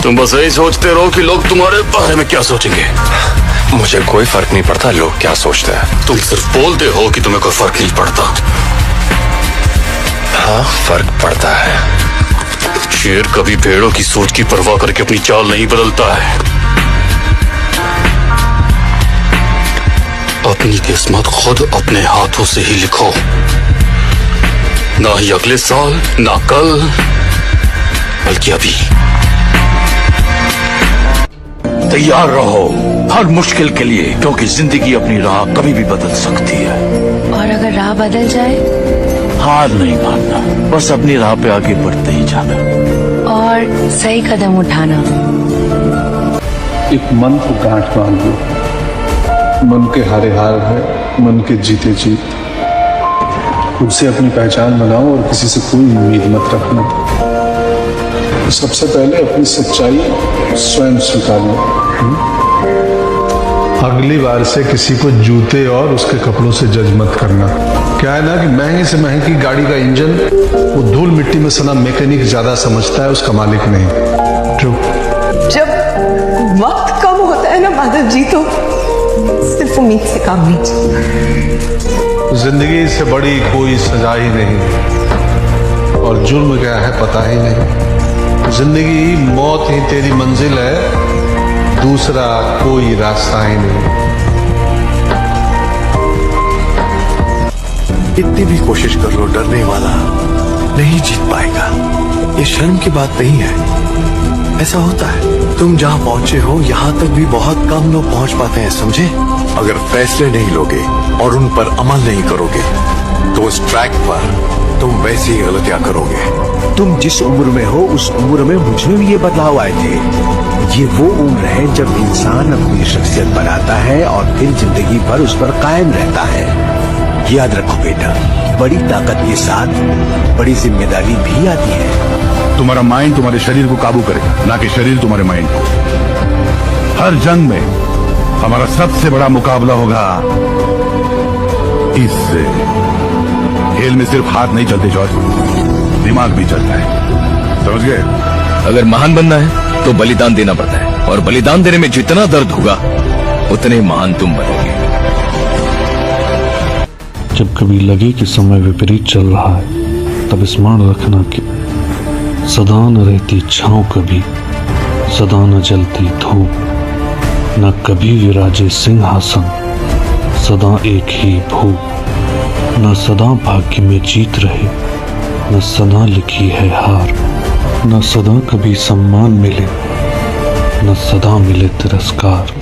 तुम बस यही सोचते रहो कि लोग तुम्हारे बारे में क्या सोचेंगे। मुझे कोई फर्क नहीं पड़ता लोग क्या सोचते हैं। तुम सिर्फ बोलते हो कि तुम्हें कोई फर्क नहीं पड़ता। हाँ, फर्क पड़ता है। शेर कभी भेड़ों की सोच की परवाह करके अपनी चाल नहीं बदलता है। अपनी किस्मत खुद अपने हाथों से ही लिखो, ना ही अगले साल, ना कल, बल्कि अभी। तैयार रहो हर मुश्किल के लिए, क्योंकि जिंदगी अपनी राह कभी भी बदल सकती है। और अगर राह बदल जाए? हार नहीं मानना, बस अपनी राह पे आगे बढ़ते ही जाना और सही कदम उठाना। एक मन को गांठ बांध लो, मन के हारे हार है, मन के जीते जीत। उससे अपनी पहचान बनाओ और किसी से कोई उम्मीद मत रखना। सबसे पहले अपनी सच्चाई स्वयं स्वीकार लो। अगली बार से किसी को जूते और उसके कपड़ों से जज मत करना। क्या है ना कि महंगी से महंगी गाड़ी का इंजन वो धूल मिट्टी में सना मैकेनिक ज्यादा समझता है, उसका मालिक नहीं। ट्रू। जब वक्त कम होता है ना माधव जी, तो सिर्फ उम्मीद से काम नहीं चलता। जिंदगी से बड़ी कोई सजा ही नहीं, और जुर्म क्या है पता ही नहीं। जिंदगी मौत ही तेरी मंजिल है, दूसरा कोई रास्ता ही नहीं। कितनी भी कोशिश कर लो, डरने वाला नहीं जीत पाएगा। ये शर्म की बात नहीं है, ऐसा होता है। तुम जहाँ पहुंचे हो यहाँ तक भी बहुत कम लोग पहुंच पाते हैं, समझे? अगर फैसले नहीं लोगे और उन पर अमल नहीं करोगे तो उस ट्रैक पर तुम वैसी ही गलतियां करोगे। तुम जिस उम्र में हो उस उम्र में मुझ में भी ये बदलाव आए थे। ये वो उम्र है जब इंसान अपनी शख्सियत बनाता है और फिर जिंदगी भर उस पर कायम रहता है। याद रखो बेटा, बड़ी ताकत के साथ बड़ी जिम्मेदारी भी आती है। तुम्हारा माइंड तुम्हारे शरीर को काबू करेगा, ना कि शरीर तुम्हारे माइंड को। हर जंग में हमारा सबसे बड़ा मुकाबला होगा इससे। खेल में सिर्फ हाथ नहीं चलते जॉर्ज, दिमाग भी चलता है, समझ गए? अगर महान बनना है तो बलिदान देना पड़ता है, और बलिदान देने में जितना दर्द होगा उतने महान तुम बनोगे। जब कभी लगे कि समय विपरीत चल रहा है, तब स्मरण रखना कि सदा न रहती छांव कभी, सदा न जलती धूप, न कभी विराजे सिंहासन, सदा एक ही भूख। न सदा भाग्य में जीत रहे, न सदा लिखी है हार, न सदा कभी सम्मान मिले, न सदा मिले तिरस्कार।